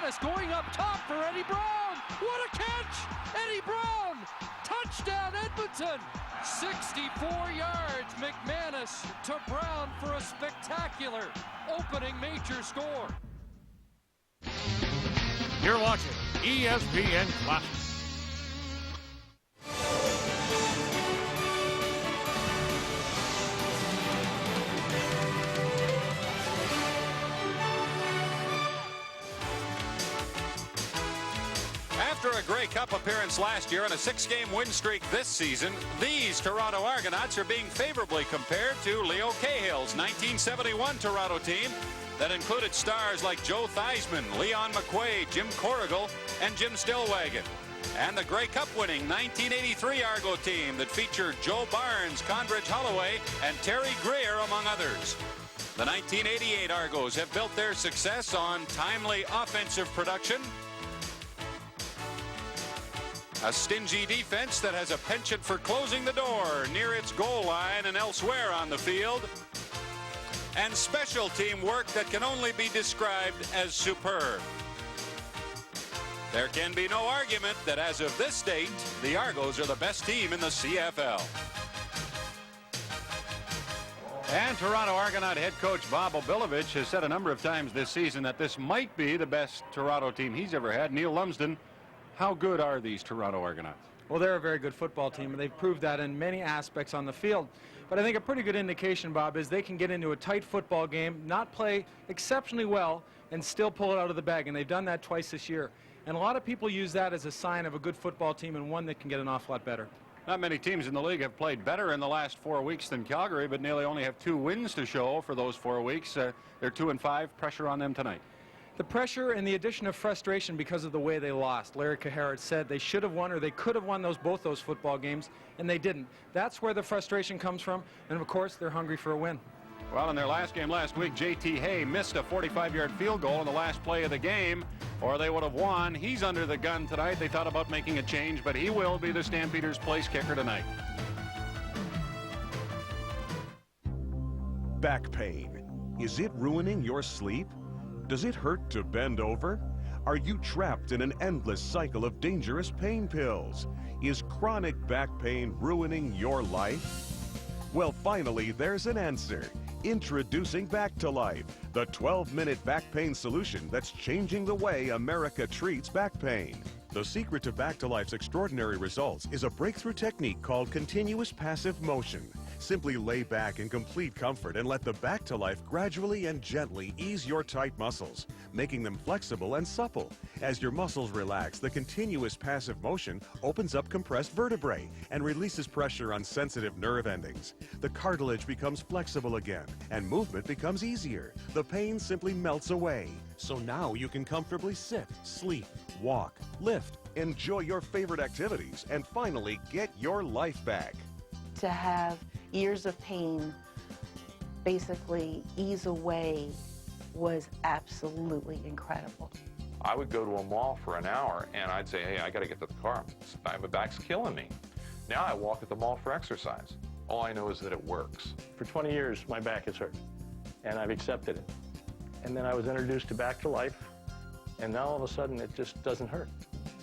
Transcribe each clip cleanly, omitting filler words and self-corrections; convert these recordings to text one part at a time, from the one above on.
McManus going up top for Eddie Brown. What a catch! Eddie Brown! Touchdown Edmonton! 64 yards, McManus to Brown for a spectacular opening major score. You're watching ESPN Classic. After a Grey Cup appearance last year and a 6-game win streak this season, these Toronto Argonauts are being favorably compared to Leo Cahill's 1971 Toronto team that included stars like Joe Theismann, Leon McQuaid, Jim Corrigal, and Jim Stillwagon. And the Grey Cup winning 1983 Argo team that featured Joe Barnes, Condridge Holloway, and Terry Greer, among others. The 1988 Argos have built their success on timely offensive production, a stingy defense that has a penchant for closing the door near its goal line and elsewhere on the field, and special team work that can only be described as superb. There can be no argument that as of this date, the Argos are the best team in the CFL. And Toronto Argonaut head coach Bob Obilovich has said a number of times this season that this might be the best Toronto team he's ever had. Neil Lumsden, how good are these Toronto Argonauts? Well, they're a very good football team, and they've proved that in many aspects on the field. But I think a pretty good indication, Bob, is they can get into a tight football game, not play exceptionally well, and still pull it out of the bag. And they've done that twice this year. And a lot of people use that as a sign of a good football team and one that can get an awful lot better. Not many teams in the league have played better in the last 4 weeks than Calgary, but nearly only have 2 wins to show for those 4 weeks. They're 2-5. Pressure on them tonight. The pressure and the addition of frustration because of the way they lost. Larry Caharet said they should have won, or they could have won both those football games, and they didn't. That's where the frustration comes from, and of course they're hungry for a win. Well, in their last game last week, J.T. Hay missed a 45-yard field goal in the last play of the game, or they would have won. He's under the gun tonight. They thought about making a change, but he will be the Stampeders' place kicker tonight. Back pain. Is it ruining your sleep? Does it hurt to bend over? Are you trapped in an endless cycle of dangerous pain pills? Is chronic back pain ruining your life? Well, finally, there's an answer. Introducing Back to Life, the 12-minute back pain solution that's changing the way America treats back pain. The secret to Back to Life's extraordinary results is a breakthrough technique called continuous passive motion. Simply lay back in complete comfort and let the Back to Life gradually and gently ease your tight muscles, making them flexible and supple. As your muscles relax, the continuous passive motion opens up compressed vertebrae and releases pressure on sensitive nerve endings. The cartilage becomes flexible again and movement becomes easier. The pain simply melts away. So now you can comfortably sit, sleep, walk, lift, enjoy your favorite activities, and finally get your life back. To have years of pain basically ease away was absolutely incredible. I would go to a mall for an hour and I'd say, hey, I got to get to the car. My back's killing me. Now I walk at the mall for exercise. All I know is that it works. For 20 years, my back has hurt, and I've accepted it. And then I was introduced to Back to Life, and now all of a sudden it just doesn't hurt.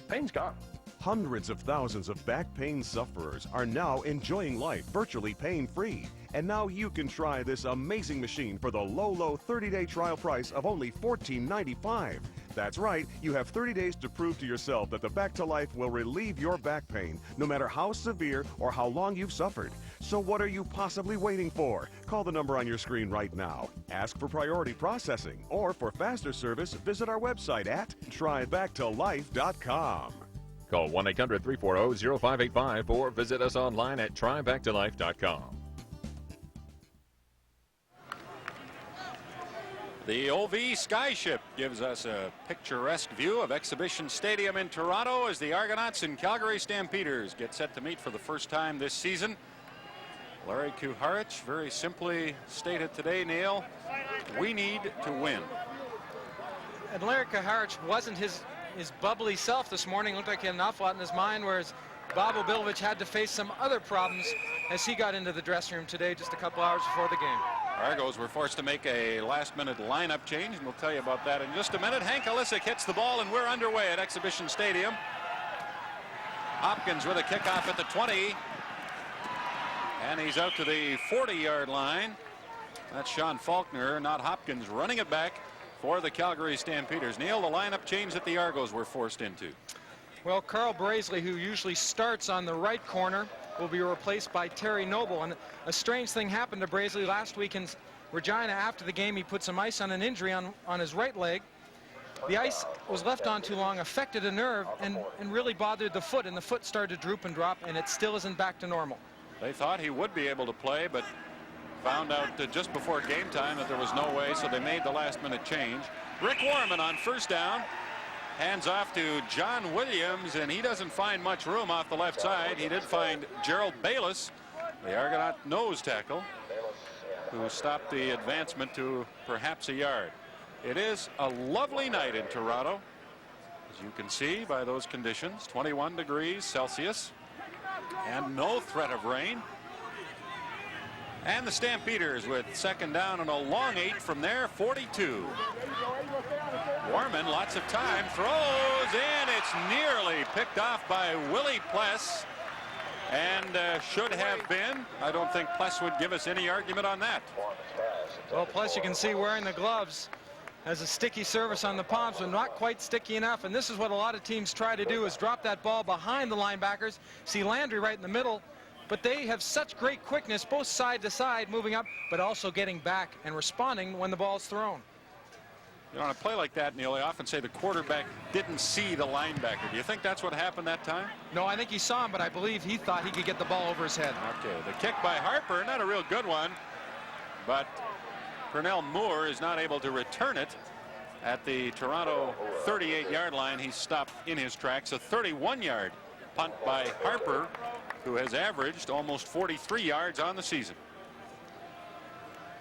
Pain's gone. Hundreds of thousands of back pain sufferers are now enjoying life virtually pain-free. And now you can try this amazing machine for the low 30-day trial price of only $14.95. That's right, you have 30 days to prove to yourself that the Back to Life will relieve your back pain, no matter how severe or how long you've suffered. So what are you possibly waiting for? Call the number on your screen right now. Ask for priority processing, or for faster service, visit our website at trybacktolife.com. Call 1-800-340-0585 or visit us online at trybacktolife.com. The OV Skyship gives us a picturesque view of Exhibition Stadium in Toronto as the Argonauts and Calgary Stampeders get set to meet for the first time this season. Larry Kuharich very simply stated today, Neil, we need to win. And Larry Caharet wasn't his bubbly self this morning. Looked like he had an awful lot in his mind, whereas Bob Obilovich had to face some other problems as he got into the dressing room today just a couple hours before the game. Argos were forced to make a last-minute lineup change, and we'll tell you about that in just a minute. Hank Alisic hits the ball, and we're underway at Exhibition Stadium. Hopkins with a kickoff at the 20, and he's out to the 40-yard line. That's Sean Faulkner, not Hopkins, running it back for the Calgary Stampeders. Neil, the lineup change that the Argos were forced into. Well, Carl Brazeley, who usually starts on the right corner, will be replaced by Terry Noble. And a strange thing happened to Brazeley last week in Regina. After the game, he put some ice on an injury on his right leg. The ice was left on too long, affected a nerve, and really bothered the foot, and the foot started to droop and drop, and it still isn't back to normal. They thought he would be able to play, but found out just before game time that there was no way, so they made the last-minute change. Rick Warman on first down. Hands off to John Williams, and he doesn't find much room off the left side. He did find Gerald Bayless, the Argonaut nose tackle, who stopped the advancement to perhaps a yard. It is a lovely night in Toronto, as you can see by those conditions. 21 degrees Celsius and no threat of rain. And the Stampeders with second down and a long 8 from there, 42. Warman, lots of time, throws in. It's nearly picked off by Willie Pless, and should have been. I don't think Pless would give us any argument on that. Well, Pless, you can see wearing the gloves, has a sticky surface on the palms, but not quite sticky enough. And this is what a lot of teams try to do, is drop that ball behind the linebackers. See Landry right in the middle. But they have such great quickness, both side to side, moving up, but also getting back and responding when the ball's thrown. You know, on a play like that, Neil, I often say the quarterback didn't see the linebacker. Do you think that's what happened that time? No, I think he saw him, but I believe he thought he could get the ball over his head. Okay, the kick by Harper, not a real good one, but Pernell Moore is not able to return it at the Toronto 38-yard line. He's stopped in his tracks. A 31-yard punt by Harper, who has averaged almost 43 yards on the season.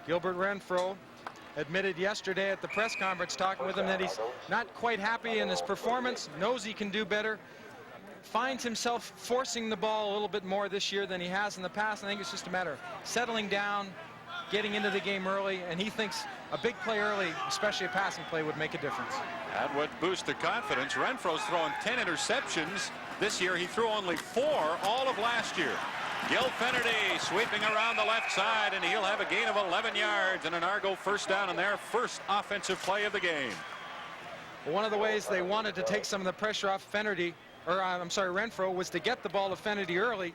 Gilbert Renfro admitted yesterday at the press conference, talking with him, that he's not quite happy in his performance, knows he can do better, finds himself forcing the ball a little bit more this year than he has in the past. I think it's just a matter of settling down, getting into the game early, and he thinks a big play early, especially a passing play, would make a difference. That would boost the confidence. Renfro's thrown 10 interceptions. This year he threw only 4 all of last year. Gil Fennerty sweeping around the left side, and he'll have a gain of 11 yards and an Argo first down in their first offensive play of the game. One of the ways they wanted to take some of the pressure off Renfro, was to get the ball to Fennerty early.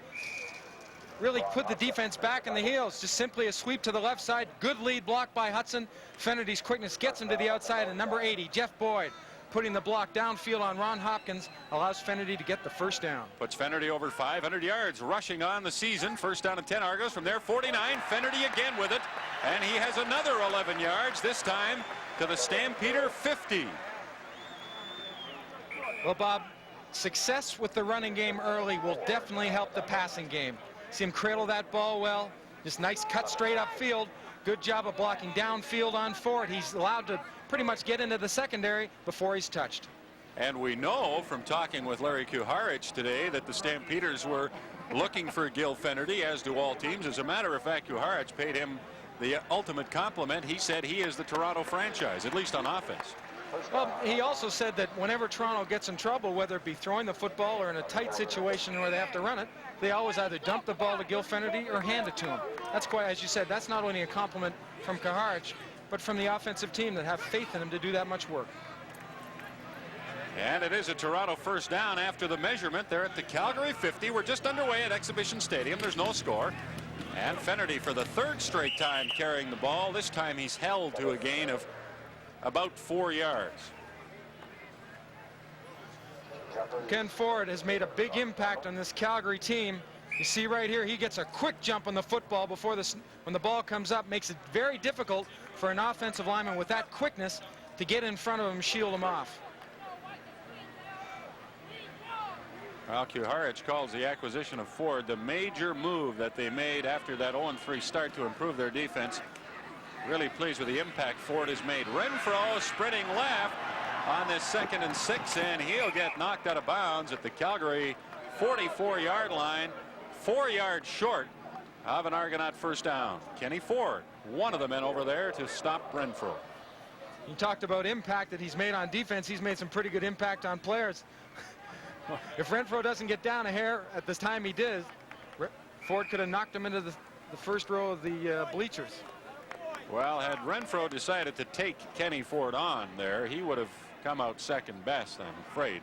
Really put the defense back in the heels. Just simply a sweep to the left side. Good lead block by Hudson. Fennerty's quickness gets him to the outside, and number 80, Jeff Boyd, putting the block downfield on Ron Hopkins, allows Fennerty to get the first down. Puts Fennerty over 500 yards, rushing on the season. First down and 10 Argos. From there, 49. Fennerty again with it, and he has another 11 yards, this time to the Stampeder 50. Well, Bob, success with the running game early will definitely help the passing game. See him cradle that ball well. Just nice cut straight upfield. Good job of blocking downfield on Ford. He's allowed to pretty much get into the secondary before he's touched. And we know from talking with Larry Kuharich today that the Stampeders were looking for Gil Fennerty, as do all teams. As a matter of fact, Kuharich paid him the ultimate compliment. He said he is the Toronto franchise, at least on offense. Well, he also said that whenever Toronto gets in trouble, whether it be throwing the football or in a tight situation where they have to run it, they always either dump the ball to Gil Fennerty or hand it to him. That's quite, as you said, that's not only a compliment from Kuharich, but from the offensive team that have faith in him to do that much work. And it is a Toronto first down after the measurement. They're at the Calgary 50. We're just underway at Exhibition Stadium. There's no score. And Fennerty for the third straight time carrying the ball. This time he's held to a gain of about 4 yards. Ken Ford has made a big impact on this Calgary team. You see right here, he gets a quick jump on the football before when the ball comes up. Makes it very difficult for an offensive lineman with that quickness to get in front of him, shield him off. Well, Kuharich calls the acquisition of Ford the major move that they made after that 0-3 start to improve their defense. Really pleased with the impact Ford has made. Renfro sprinting left on this 2nd and 6, and he'll get knocked out of bounds at the Calgary 44-yard line, 4 yards short of an Argonaut first down. Kenny Ford, one of the men over there to stop Renfro. You talked about impact that he's made on defense. He's made some pretty good impact on players. If Renfro doesn't get down a hair at this time he did, Ford could have knocked him into the first row of the bleachers. Well, had Renfro decided to take Kenny Ford on there, he would have come out second best, I'm afraid.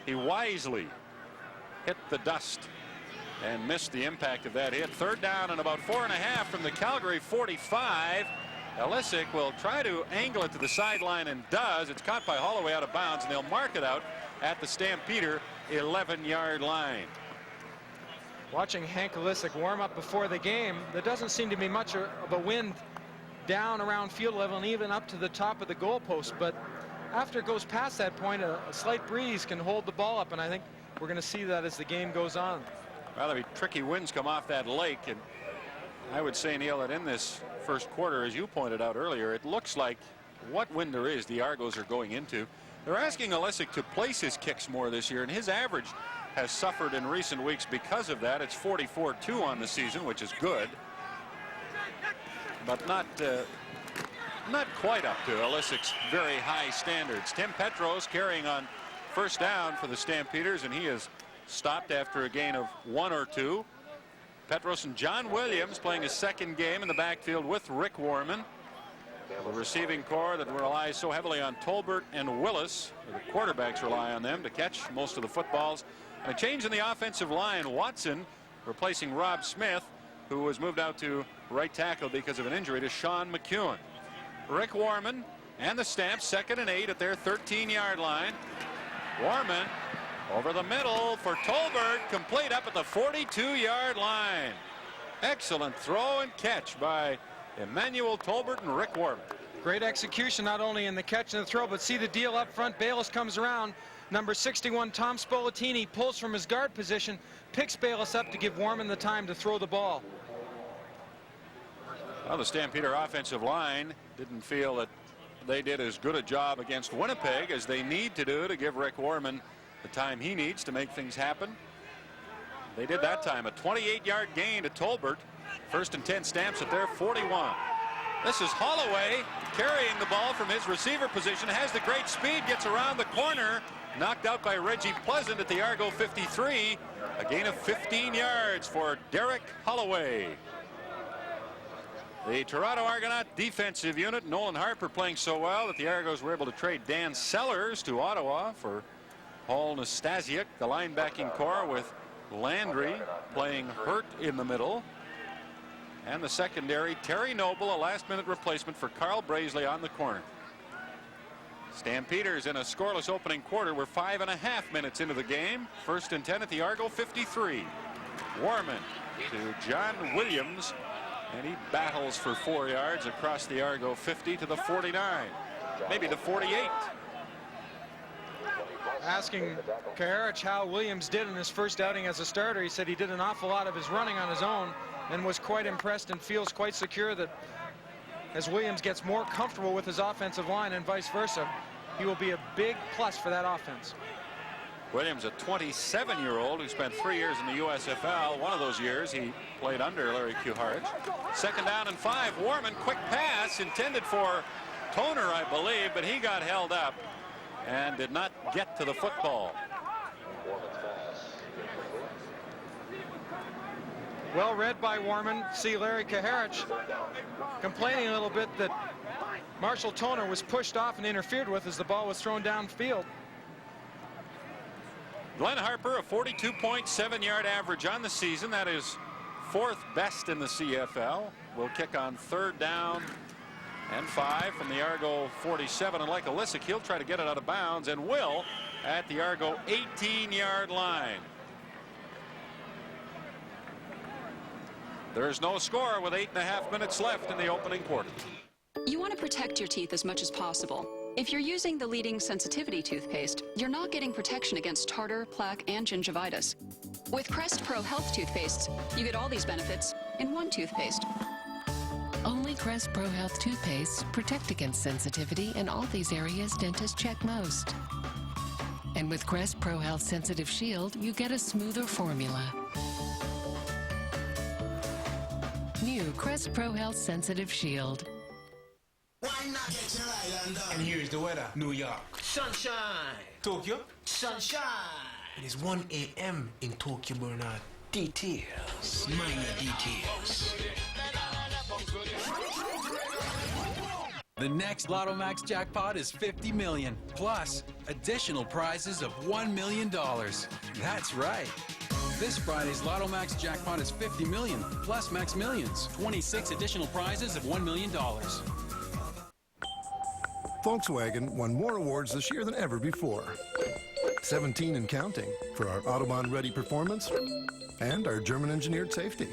He wisely hit the dust and missed the impact of that hit. Third down and about 4.5 from the Calgary 45. Elisic will try to angle it to the sideline and does. It's caught by Holloway out of bounds, and they'll mark it out at the Stampeder 11-yard line. Watching Hank Elisic warm up before the game, there doesn't seem to be much of a wind down around field level and even up to the top of the goalpost. But after it goes past that point, a slight breeze can hold the ball up, and I think we're going to see that as the game goes on. Well, there'll be tricky winds come off that lake, and I would say, Neil, that in this first quarter, as you pointed out earlier, it looks like what wind there is the Argos are going into. They're asking Elisic to place his kicks more this year, and his average has suffered in recent weeks because of that. It's 44-2 on the season, which is good, but not quite up to Elisic's very high standards. Tim Petros carrying on first down for the Stampeders, and he is stopped after a gain of 1 or 2. Petros and John Williams playing his second game in the backfield with Rick Warman. The receiving corps that relies so heavily on Tolbert and Willis. The quarterbacks rely on them to catch most of the footballs. And a change in the offensive line. Watson replacing Rob Smith, who was moved out to right tackle because of an injury to Sean McEwen. Rick Warman and the Stamps 2nd and 8 at their 13-yard line. Warman over the middle for Tolbert, complete up at the 42-yard line. Excellent throw and catch by Emmanuel Tolbert and Rick Warman. Great execution, not only in the catch and the throw, but see the deal up front. Bayless comes around. Number 61, Tom Spolatini, pulls from his guard position, picks Bayless up to give Warman the time to throw the ball. Well, the Stampeder offensive line didn't feel that they did as good a job against Winnipeg as they need to do to give Rick Warman the time he needs to make things happen. They did that time. A 28-yard gain to Tolbert. 1st and 10 Stamps at their 41. This is Holloway carrying the ball from his receiver position. Has the great speed, gets around the corner. Knocked out by Reggie Pleasant at the Argo 53. A gain of 15 yards for Derek Holloway. The Toronto Argonaut defensive unit, Nolan Harper playing so well that the Argos were able to trade Dan Sellers to Ottawa for Paul Nastasiuk. The linebacking core with Landry playing hurt in the middle. And the secondary, Terry Noble, a last-minute replacement for Carl Brazeley on the corner. Stampeders in a scoreless opening quarter. We're 5.5 minutes into the game. 1st and 10 at the Argo 53. Warman to John Williams, and he battles for 4 yards across the Argo 50 to the 49, maybe the 48. Asking Kaharich how Williams did in his first outing as a starter, he said he did an awful lot of his running on his own and was quite impressed and feels quite secure that as Williams gets more comfortable with his offensive line and vice versa, he will be a big plus for that offense. Williams, a 27-year-old who spent 3 years in the USFL. One of those years he played under Larry Kaharich. 2nd down and 5. Warman, quick pass intended for Toner, I believe, but he got held up and did not get to the football. Well read by Warman. See Larry Kaharich complaining a little bit that Marshall Toner was pushed off and interfered with as the ball was thrown downfield. Glenn Harper, a 42.7-yard average on the season. That is 4th best in the CFL. Will kick on 3rd down and 5 from the Argo 47. And like Elisic, he'll try to get it out of bounds and will at the Argo 18-yard line. There's no score with 8.5 minutes left in the opening quarter. You want to protect your teeth as much as possible. If you're using the leading sensitivity toothpaste, you're not getting protection against tartar, plaque, and gingivitis. With Crest Pro Health toothpastes, you get all these benefits in one toothpaste. Only Crest Pro Health toothpastes protect against sensitivity in all these areas dentists check most. And with Crest Pro Health Sensitive Shield, you get a smoother formula. New Crest Pro Health Sensitive Shield. And here's the weather. New York, sunshine. Tokyo, sunshine. It is 1 a.m. in Tokyo, Bernard. Details, minor details. The next Lotto Max jackpot is $50 million, plus additional prizes of $1 million. That's right. This Friday's Lotto Max jackpot is $50 million, plus Max Millions. 26 additional prizes of $1 million. Volkswagen won more awards this year than ever before. 17 and counting for our Autobahn-ready performance and our German-engineered safety.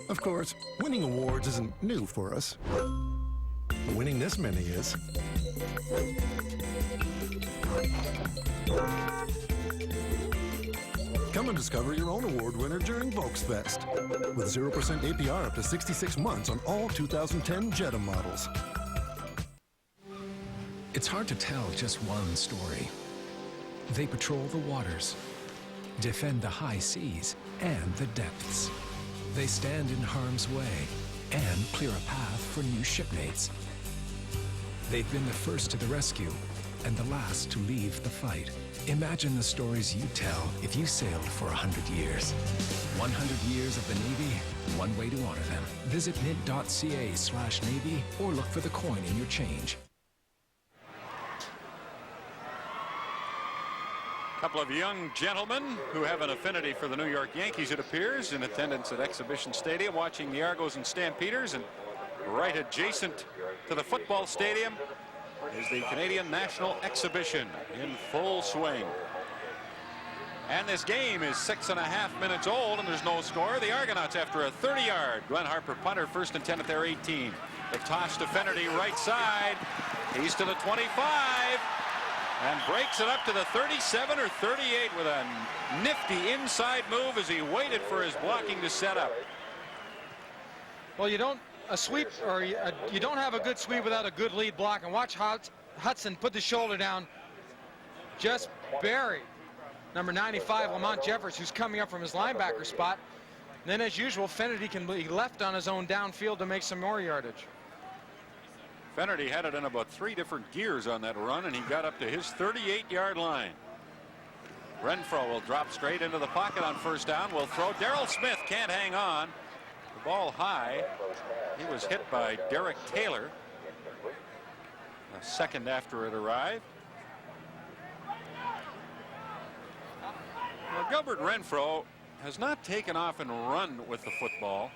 Of course, winning awards isn't new for us. But winning this many is. Come and discover your own award winner during Volksfest. With 0% APR up to 66 months on all 2010 Jetta models. It's hard to tell just one story. They patrol the waters, defend the high seas and the depths. They stand in harm's way and clear a path for new shipmates. They've been the first to the rescue and the last to leave the fight. Imagine the stories you'd tell if you sailed for 100 years. 100 years of the Navy, one way to honor them. Visit mint.ca/Navy or look for the coin in your change. A couple of young gentlemen who have an affinity for the New York Yankees, it appears, in attendance at Exhibition Stadium, watching the Argos and Stampeders, and right adjacent to the football stadium is the Canadian National Exhibition in full swing. And this game is 6.5 minutes old, and there's no score. The Argonauts, after a 30-yard Glenn Harper punter, 1st and 10 at their 18. The toss to Fennerty right side. He's to the 25 and breaks it up to the 37 or 38 with a nifty inside move as he waited for his blocking to set up. Well, you don't you don't have a good sweep without a good lead block. And watch Hudson put the shoulder down, just buried number 95 Lamont Jeffers, who's coming up from his linebacker spot. And then, as usual, Fennerty can be left on his own downfield to make some more yardage. Fennerty had it in about 3 different gears on that run, and he got up to his 38-yard line. Renfro will drop straight into the pocket on 1st down. Will throw. Darrell Smith can't hang on. The ball high. He was hit by Derek Taylor a second after it arrived. Well, Gilbert Renfro has not taken off and run with the football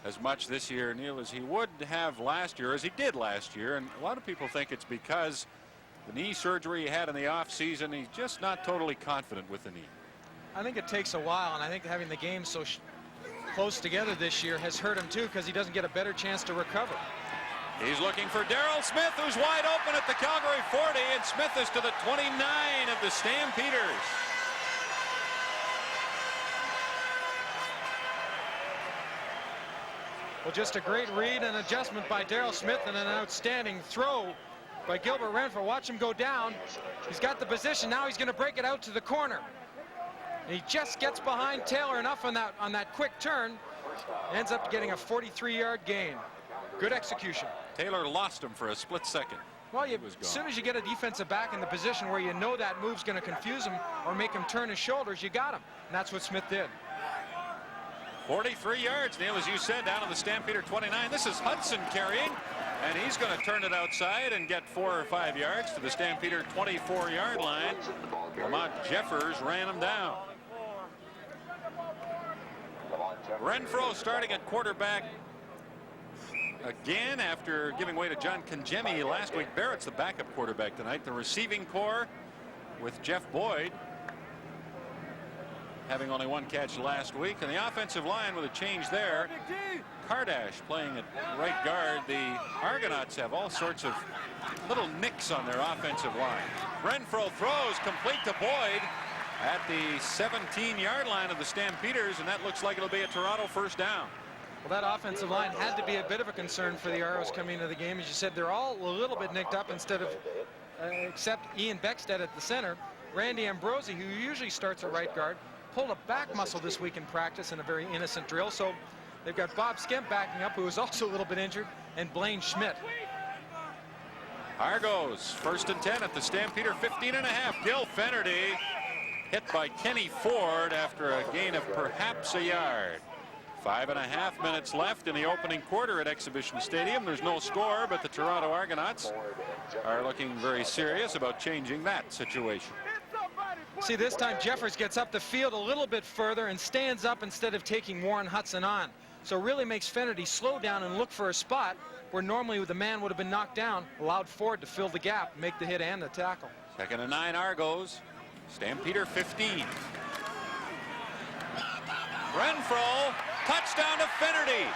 as much this year, Neil, as he would have last year, as he did last year. And a lot of people think it's because the knee surgery he had in the off season, he's just not totally confident with the knee. I think it takes a while, and I think having the game so close together this year has hurt him too, because he doesn't get a better chance to recover. He's looking for Darrell Smith, who's wide open at the Calgary 40, and Smith is to the 29 of the Stampeders. Well, just a great read and adjustment by Darrell Smith, and an outstanding throw by Gilbert Renfro. Watch him go down. He's got the position. Now he's going to break it out to the corner. And he just gets behind Taylor enough on that quick turn. Ends up getting a 43-yard gain. Good execution. Taylor lost him for a split second. Well, as soon as you get a defensive back in the position where you know that move's going to confuse him or make him turn his shoulders, you got him. And that's what Smith did. 43 yards, Neil, as you said, down to the Stampeder 29. This is Hudson carrying, and he's going to turn it outside and get 4 or 5 yards to the Stampeder 24-yard line. Lamont Jeffers ran him down. Renfro starting at quarterback again after giving way to John Kangemi last week. Barrett's the backup quarterback tonight. The receiving core with Jeff Boyd having only 1 catch last week, and the offensive line with a change there. Kardash playing at right guard. The Argonauts have all sorts of little nicks on their offensive line. Renfro throws complete to Boyd at the 17-yard line of the Stampeders, and that looks like it'll be a Toronto 1st down. Well, that offensive line had to be a bit of a concern for the Arrows coming into the game. As you said, they're all a little bit nicked up except Ian Beckstead at the center. Randy Ambrosi, who usually starts at right guard, pulled a back muscle this week in practice in a very innocent drill. So they've got Bob Skemp backing up, who is also a little bit injured, and Blaine Schmidt. Argos, 1st and 10 at the Stampeder 15.5. Gil Fennerty hit by Kenny Ford after a gain of perhaps a yard. 5.5 minutes left in the opening quarter at Exhibition Stadium. There's no score, but the Toronto Argonauts are looking very serious about changing that situation. See, this time Jeffers gets up the field a little bit further and stands up instead of taking Warren Hudson on. So really makes Fennerty slow down and look for a spot where normally the man would have been knocked down, allowed Ford to fill the gap, make the hit and the tackle. 2nd and 9 Argos. Stampeder 15. Renfro, touchdown to Fennerty.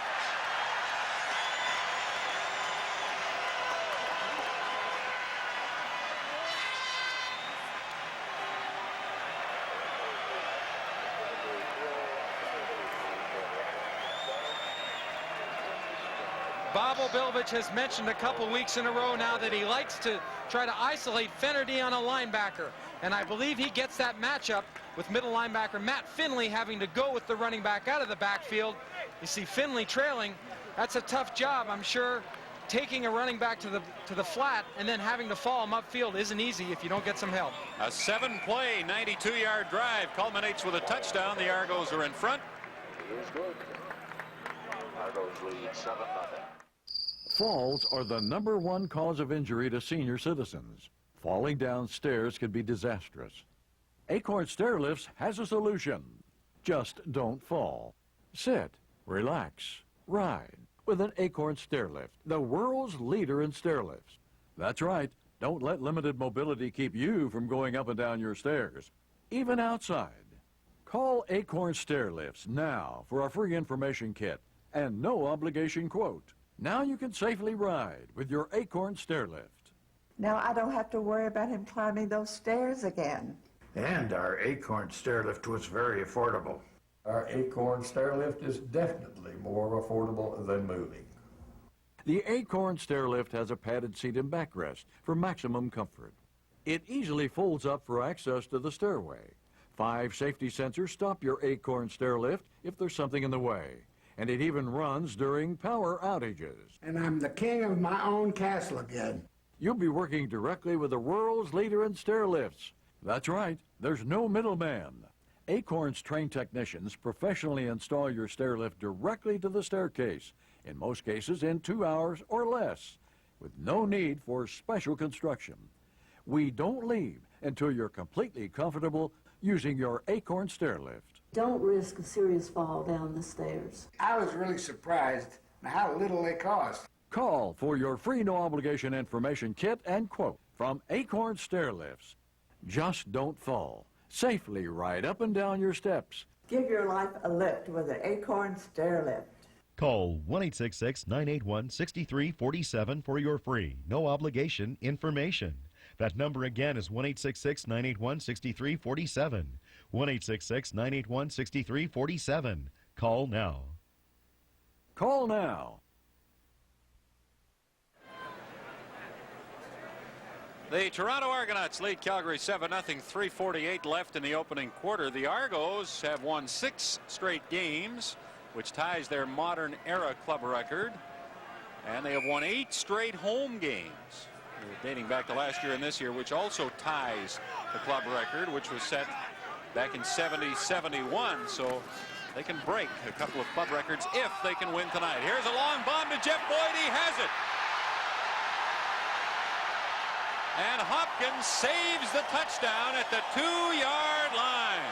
Bob Obilovich has mentioned a couple weeks in a row now that he likes to try to isolate Fennerty on a linebacker. And I believe he gets that matchup with middle linebacker Matt Finley having to go with the running back out of the backfield. You see Finley trailing. That's a tough job, I'm sure. Taking a running back to the flat and then having to fall him upfield isn't easy if you don't get some help. A 7-play, 92-yard drive culminates with a touchdown. The Argos are in front. Argos lead 7-0. Falls are the #1 cause of injury to senior citizens. Falling down stairs can be disastrous. Acorn Stairlifts has a solution. Just don't fall. Sit, relax, ride with an Acorn Stairlift, the world's leader in stairlifts. That's right. Don't let limited mobility keep you from going up and down your stairs, even outside. Call Acorn Stairlifts now for a free information kit and no obligation quote. Now you can safely ride with your Acorn Stairlift. Now I don't have to worry about him climbing those stairs again. And our Acorn Stairlift was very affordable. Our Acorn Stairlift is definitely more affordable than moving. The Acorn Stairlift has a padded seat and backrest for maximum comfort. It easily folds up for access to the stairway. 5 safety sensors stop your Acorn Stairlift if there's something in the way. And it even runs during power outages. And I'm the king of my own castle again. You'll be working directly with the world's leader in stairlifts. That's right, there's no middleman. Acorn's trained technicians professionally install your stairlift directly to the staircase, in most cases in 2 hours or less, with no need for special construction. We don't leave until you're completely comfortable using your Acorn Stairlift. Don't risk a serious fall down the stairs. I was really surprised at how little they cost. Call for your free no-obligation information kit and quote from Acorn Stairlifts. Just don't fall. Safely ride up and down your steps. Give your life a lift with an Acorn Stairlift. Call 1-866-981-6347 for your free, no-obligation information. That number again is 1-866-981-6347. 1-866-981-6347. Call now. Call now. The Toronto Argonauts lead Calgary 7-0, 3:48 left in the opening quarter. The Argos have won 6 straight games, which ties their modern era club record. And they have won 8 straight home games, dating back to last year and this year, which also ties the club record, which was set back in 70-71. So they can break a couple of club records if they can win tonight. Here's a long bomb to Jeff Boyd. He has it. And Hopkins saves the touchdown at the 2-yard line.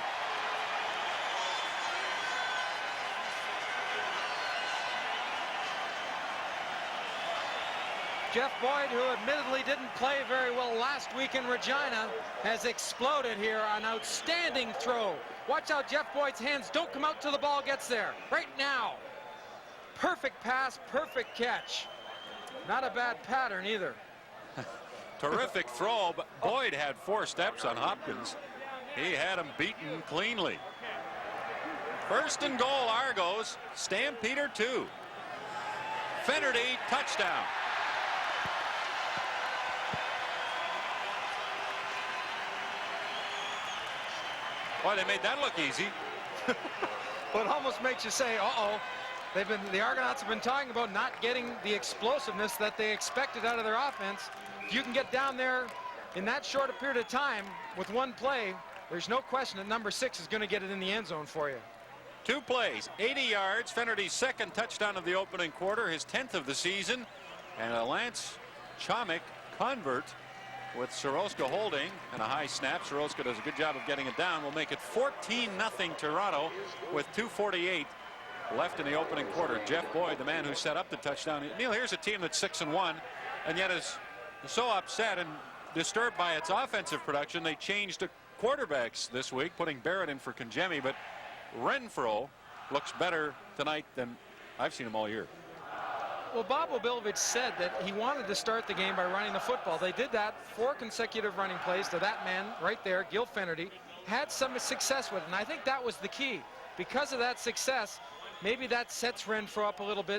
Jeff Boyd, who admittedly didn't play very well last week in Regina, has exploded here. An outstanding throw. Watch out, Jeff Boyd's hands don't come out till the ball gets there. Right now. Perfect pass, perfect catch. Not a bad pattern either. Terrific throw, but Boyd had 4 steps on Hopkins. He had him beaten cleanly. 1st and goal, Argos. Stampeder 2. Fennerty, touchdown. Boy, they made that look easy. Well, it almost makes you say, uh-oh. The Argonauts have been talking about not getting the explosiveness that they expected out of their offense. If you can get down there in that short a period of time with one play, there's no question that number 6 is going to get it in the end zone for you. 2 plays, 80 yards. Finnerty's second touchdown of the opening quarter, his 10th of the season. And a Lance Chomick convert with Soroska holding and a high snap. Soroska does a good job of getting it down. Will make it 14-0 Toronto with 2:48 left in the opening quarter. Jeff Boyd, the man who set up the touchdown. Neil, here's a team that's 6-1 and yet is so upset and disturbed by its offensive production. They changed quarterbacks this week, putting Barrett in for Kangemi, but Renfro looks better tonight than I've seen him all year. Well, Bob Obilovich said that he wanted to start the game by running the football. They did that, 4 consecutive running plays to that man right there, Gil Finnerty. Had some success with it, and I think that was the key. Because of that success, maybe that sets Renfro up a little bit